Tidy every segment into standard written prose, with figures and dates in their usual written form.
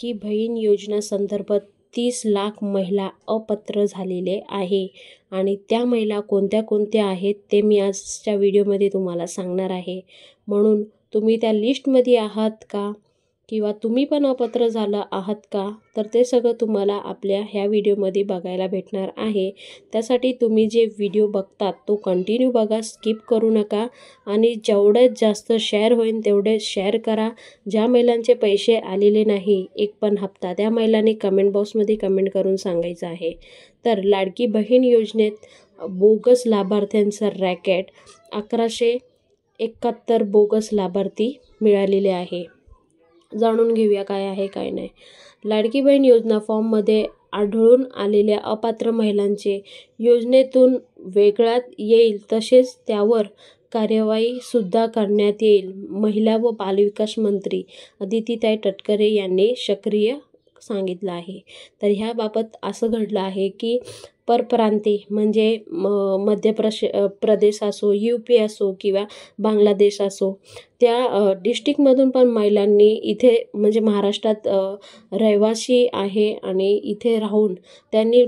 लाडकी बहीण योजना संदर्भात 30 लाख महिला अपात्र झालेले आहे आणि त्या महिला कोणत्या कोणत्या आहेत ते मी आजच्या व्हिडिओमध्ये तुम्हाला सांगणार आहे। म्हणून तुम्ही त्या लिस्टमध्ये आहात का किंवा तुम्ही पण अपात्र झाला आहात का, तर ते सगळं तुम्हाला आपल्या ह्या व्हिडिओमध्ये बघायला भेटणार आहे। त्यासाठी तुम्ही जे व्हिडिओ बघतात तो कंटिन्यू बघा, स्किप करू नका आणि जेवढे जास्त शेअर होईल तेवढे शेअर करा। ज्या महिलांचे पैसे आलेले नाही एक पण हप्ता, त्या महिलांनी कमेंट बॉक्समध्ये कमेंट करून सांगायचं आहे। तर लाडकी बहीण योजनेत बोगस लाभार्थ्यांचा रॅकेट 1171 बोगस लाभार्थी मिळालेले आहे। जाणून घेऊया काय आहे काय नाही। लाडकी बहीण योजना फॉर्ममध्ये आढळून आलेल्या अपात्र महिलांचे योजनेतून वेगळ्यात येईल, तसेच त्यावर कार्यवाही सुद्धा करण्यात येईल। महिला व बालविकास मंत्री अदितीताई तटकरे यांनी सक्रिय सांगितलं आहे। तर ह्याबाबत असं घडलं आहे की परप्रांती म्हणजे मध्य प्रदेश असो, UP असो किंवा बांगलादेश असो, त्या डिस्ट्रिक्टमधून पण महिलांनी इथे म्हणजे महाराष्ट्रात रहिवासी आहे आणि इथे राहून त्यांनी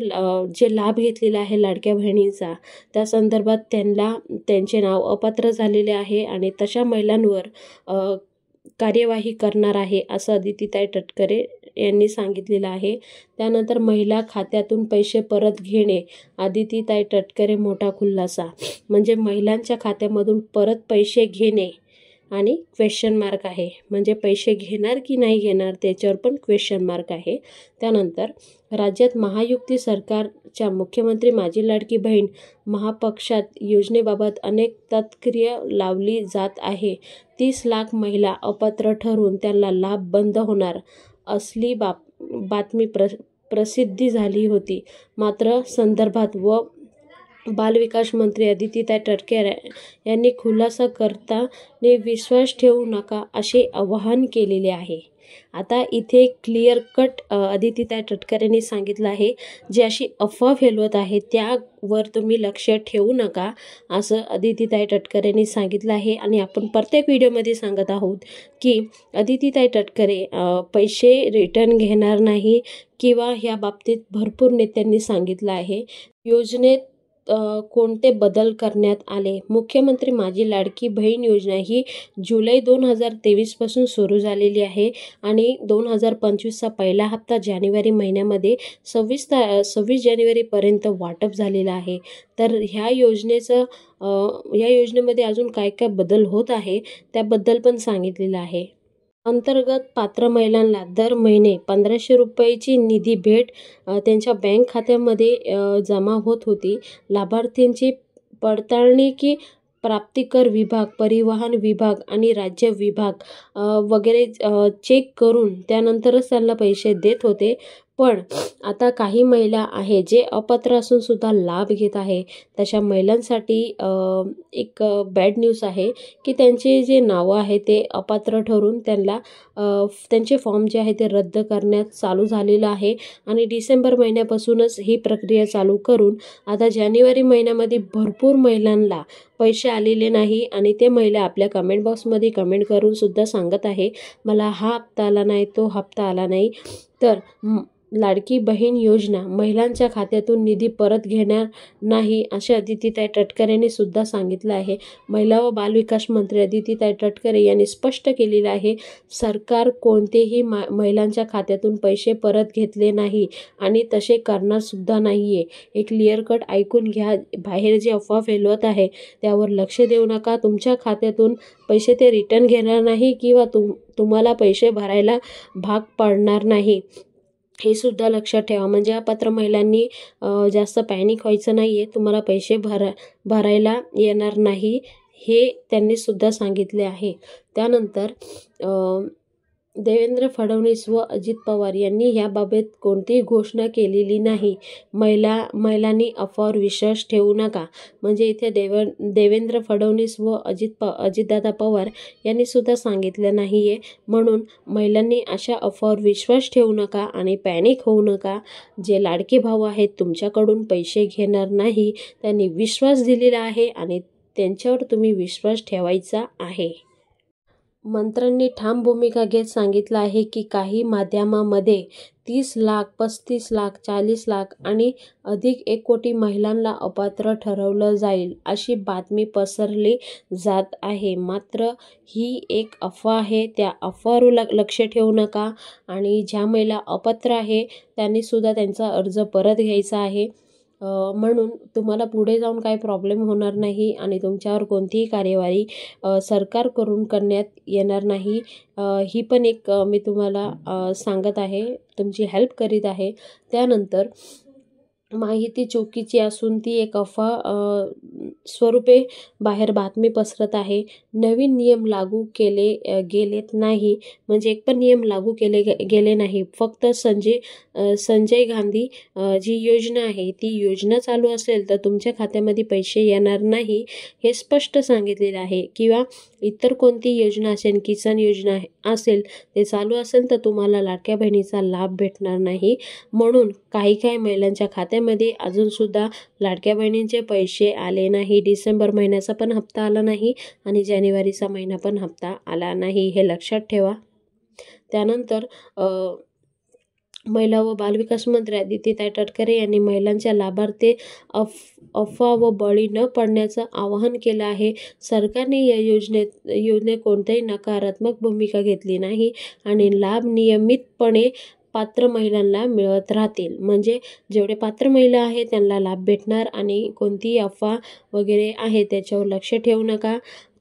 जे लाभ घेतलेला आहे लाडक्या बहिणीचा, त्या संदर्भात त्यांचे नाव अपात्र झालेले आहे आणि तशा महिलांवर कार्यवाही करणार आहे असं अदितीताई तटकरे यांनी सांगितलेलं आहे। त्यानंतर महिला खात्यातून पैसे परत घेणे, अदितीताई तटकरे मोठा खुलासा, म्हणजे महिलांच्या खात्यामधून परत पैसे घेणे आणि क्वेश्चन मार्क आहे, म्हणजे पैसे घेणार की नाही घेणार त्याच्यावर पण क्वेश्चन मार्क आहे। त्यानंतर राज्यात महायुती सरकारच्या मुख्यमंत्री माझी लाडकी बहीण महापक्षात योजनेबाबत अनेक तक्रार लावली जात आहे। 30 लाख महिला अपात्र ठरून त्यांना लाभ बंद होणार असली बातमी प्रसिद्धी झाली होती। मात्र संदर्भात व बालविकास मंत्री अदितीताई तटकरे यांनी खुलासा करताना विश्वास ठेवू नका असे आवाहन केलेले आहे। आता इथे क्लिअर कट अदितीताई तटकरेंनी सांगितलं आहे, जी अशी अफवा फैलवत आहे त्यावर तुम्ही लक्ष ठेवू नका असं अदितीताई तटकरेंनी सांगितलं आहे। आणि आपण प्रत्येक व्हिडिओमध्ये सांगत आहोत की अदितीताई तटकरे पैसे रिटर्न घेणार नाही किंवा ह्या बाबतीत भरपूर नेत्यांनी सांगितलं आहे। योजनेत कोणते बदल करण्यात आले? मुख्यमंत्री माझी लाडकी बहीण योजना ही जुलै 2023 पासून सुरू झालेली आहे आणि 2025चा पहिला हप्ता जानेवारी महिन्यामध्ये 26 जानेवारीपर्यंत वाटप झालेलं आहे। तर ह्या योजनेमध्ये अजून काय काय बदल होत आहे त्याबद्दल पण सांगितलेलं आहे। अंतर्गत पात्र महिलांना दर महिने 1500 रुपयाची निधी भेट त्यांच्या बँक खात्यामध्ये जमा होत होती। लाभार्थींची पडताळणी की प्राप्तिकर विभाग, परिवहन विभाग आणि राज्य विभाग वगैरे चेक करून त्यानंतरच त्यांना पैसे देत होते। पण आता काही महिला आहे जे अपात्र असून सुद्धा लाभ घेत आहे, तशा महिलांसाठी एक बॅड न्यूज आहे की त्यांचे जे नावं आहे ते अपात्र ठरून त्यांना त्यांचे फॉर्म जे आहे ते रद्द करण्यात चालू झालेलं आहे आणि डिसेंबर महिन्यापासूनच ही प्रक्रिया चालू करून आता जानेवारी महिन्यामध्ये भरपूर महिलांना पैसे आलेले नाही आणि ते महिला आपल्या कमेंट बॉक्समध्ये कमेंट करून सुद्धा सांगत आहे, मला हा हप्ता आला नाही, तो हप्ता आला नाही। तर लाडकी बहीण योजना महिलांच्या खात्यातून निधी परत घेणार नाही असे अदितीताई तटकरेंनी सुद्धा सांगितलं आहे। महिला व बालविकास मंत्री अदितीताई तटकरे यांनी स्पष्ट केलेलं आहे, सरकार कोणतेही महिलांच्या खात्यातून पैसे परत घेतले नाही आणि तसे करणार सुद्धा नाहीये। हे क्लिअर कट ऐकून घ्या। बाहेर जे अफवा फैलवत आहे त्यावर लक्ष देऊ नका। तुमच्या खात्यातून पैसे ते रिटर्न घेणार नाही किंवा तुम्हाला पैसे भरायला भाग पडणार नाही, हे सुद्धा लक्षात ठेवा। म्हणजे अपात्र महिलांनी जास्त पॅनिक व्हायचं नाहीये, तुम्हाला पैसे भरायला येणार नाही हे त्यांनी सुद्धा सांगितले आहे। त्यानंतर देवेंद्र फडणवीस व अजित पवार यांनी याबाबत कोणतीही घोषणा केलेली नाही। महिलांनी अफवावर विश्वास ठेवू नका, म्हणजे इथे देवेंद्र फडणवीस व अजितदादा पवार यांनी सुद्धा सांगितलं नाहीये। म्हणून महिलांनी अशा अफवावर विश्वास ठेवू नका आणि पॅनिक होऊ नका। जे लाडके भाऊ आहेत तुमच्याकडून पैसे घेणार नाही, त्यांनी विश्वास दिलेला आहे आणि त्यांच्यावर तुम्ही विश्वास ठेवायचा आहे। मंत्र्यांनी ठाम भूमिका घेत सांगितलं आहे की काही माध्यमांमध्ये 30 लाख, 35 लाख, 40 लाख आणि अधिक 1 कोटी महिलांना अपात्र ठरवलं जाईल अशी बातमी पसरली जात आहे. मात्र ही एक अफवा आहे. त्या अफवावर लक्ष ठेवू नका आणि ज्या महिला अपात्र आहे त्यांनी सुद्धा त्यांचा अर्ज परत घ्यायचा आहे. म्हणून तुम्हाला पुढे जाऊन काही प्रॉब्लेम होणार नाही आणि तुमच्यावर कोणतीही कार्यवाही सरकारकडून करण्यात येणार नाही. ही पण एक मी तुम्हाला सांगत आहे, तुमची हेल्प करीत आहे. त्यानंतर माहिती चुकीची असून ती एक अफवा स्वरूपे बाहेर बातमी पसरत आहे. नवीन नियम लागू केले गेलेत नाही, म्हणजे एक पण नियम लागू केले गेले नाही. फक्त संजय गांधी जी योजना आहे ती योजना चालू असेल तर तुमच्या खात्यामध्ये पैसे येणार नाही हे स्पष्ट सांगितलेलं आहे. किंवा इतर कोणती योजना असेल, किसान योजना असेल ते चालू असेल तर तुम्हाला लाडक्या बहिणीचा लाभ भेटणार नाही. म्हणून काही महिलांच्या खात्यामध्ये अजूनसुद्धा लाडक्या बहिणींचे पैसे आले नाही. डिसेंबर महिन्याचा पण हप्ता आला नाही आणि जानेवारीचा महिना पण हप्ता आला नाही, हे लक्षात ठेवा. त्यानंतर महिला व बालविकास मंत्री आदित्यताई तटकरे यांनी महिलांच्या लाभार्थी अफवा व बळी न पडण्याचं आवाहन केलं आहे. सरकारने या योजनेत कोणत्याही नकारात्मक भूमिका घेतली नाही आणि लाभ नियमितपणे पात्र महिलांना मिळत राहतील. म्हणजे जेवढे पात्र महिला आहेत त्यांना लाभ भेटणार आणि कोणतीही अफवा वगैरे आहे त्याच्यावर लक्ष ठेवू नका.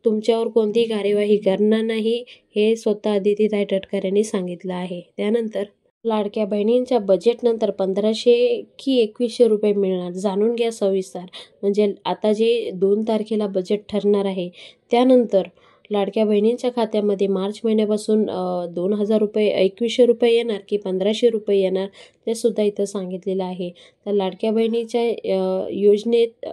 तुमच्यावर कोणतीही कार्यवाही करणार नाही हे स्वतः आदित्यताई तटकरे यांनी सांगितलं आहे. त्यानंतर लाडक्या बहिणींच्या बजेटनंतर 1500 की 2100 रुपये मिळणार, जाणून घ्या सविस्तर. म्हणजे आता जे 2 तारखेला बजेट ठरणार आहे त्यानंतर लाडक्या बहिणींच्या खात्यामध्ये मार्च महिन्यापासून 2000 रुपये 2100 रुपये येणार की 1500 रुपये येणार ते सुद्धा इथं सांगितलेलं आहे. तर लाडक्या बहिणीच्या योजनेत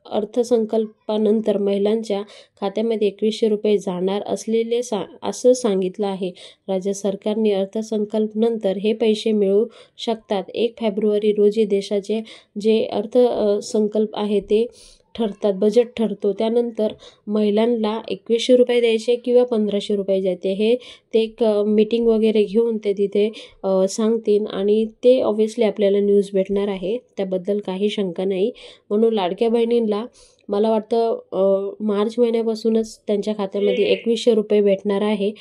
अर्थसंकल्पानंतर महिलांच्या खात्यामध्ये 2100 रुपये जाणार असलेले असं सांगितलं आहे. राज्य सरकारने अर्थसंकल्पानंतर हे पैसे मिळू शकतात. 1 फेब्रुवारी रोजी देशाचे जे अर्थसंकल्प आहे ते ठरतात, बजेट ठरतो. त्यानंतर महिलांना 2100 रुपये द्यायचे किंवा 1500 रुपये द्यायचे हे ते एक मीटिंग वगैरे घेऊन ते तिथे सांगतील आणि ते ऑब्व्हियसली आपल्याला न्यूज भेटणार आहे, त्याबद्दल काही शंका नाही. म्हणून लाडक्या बहिणींना मला वाटतं मार्च महिन्यापासूनच त्यांच्या खात्यामध्ये 2100 रुपये भेटणार आहे.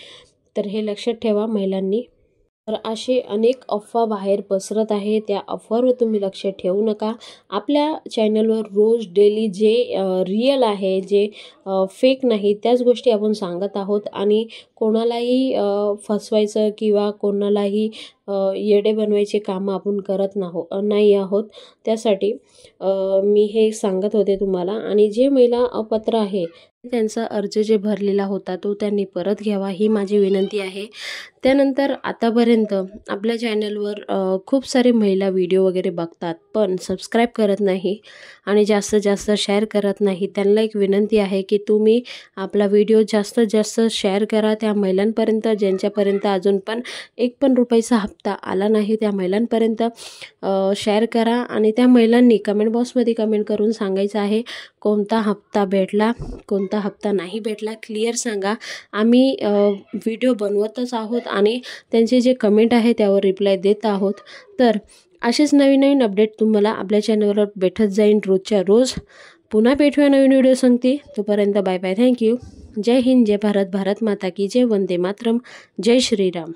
तर हे लक्षात ठेवा महिलांनी. तर असे अनेक अफवा बाहेर पसरत आहे, त्या अफवावर तुम्ही लक्ष ठेवू नका. आपल्या चॅनलवर रोज डेली जे रिअल आहे, जे फेक नाही त्याच गोष्टी आपण सांगत आहोत आणि कोणालाही फसवायचं किंवा कोणालाही येडे बनवायचे कामं आपण करत नाही आहोत. त्यासाठी मी हे सांगत होते तुम्हाला. आणि जे महिला अपात्र आहे त्यांचा अर्ज जे भरलेला होता तो त्यांनी परत घ्यावा ही माझी विनंती आहे. त्यानंतर आतापर्यंत आपल्या चॅनलवर खूप सारे महिला व्हिडिओ वगैरे बघतात पण सबस्क्राईब करत नाही आणि जास्तीत जास्त शेअर करत नाही. त्यांना एक विनंती आहे की तुम्ही आपला व्हिडिओ जास्तीत जास्त शेअर करा त्या महिलांपर्यंत ज्यांच्यापर्यंत अजून पण 1 पण रुपयाचा हप्ता आला नाही. त्या महिलांपर्यंत शेअर करा आणि त्या महिलांनी कमेंट बॉक्समध्ये कमेंट करून सांगायचं आहे कोणता हप्ता भेटला, कोणता हप्ता नाही भेटला. क्लिअर सांगा. आम्ही व्हिडिओ बनवतच आहोत आणि त्यांचे जे कमेंट आहे त्यावर रिप्लाय देत आहोत. तर असेच नवीन अपडेट तुम्हाला आपल्या चॅनलवर भेटत जाईल रोजच्या रोज. पुन्हा भेटूया नवीन व्हिडिओ सांगते. तोपर्यंत बाय बाय, थँक्यू. जय हिंद, जय भारत, भारत माता की जय, वंदे मातरम, जय श्रीराम.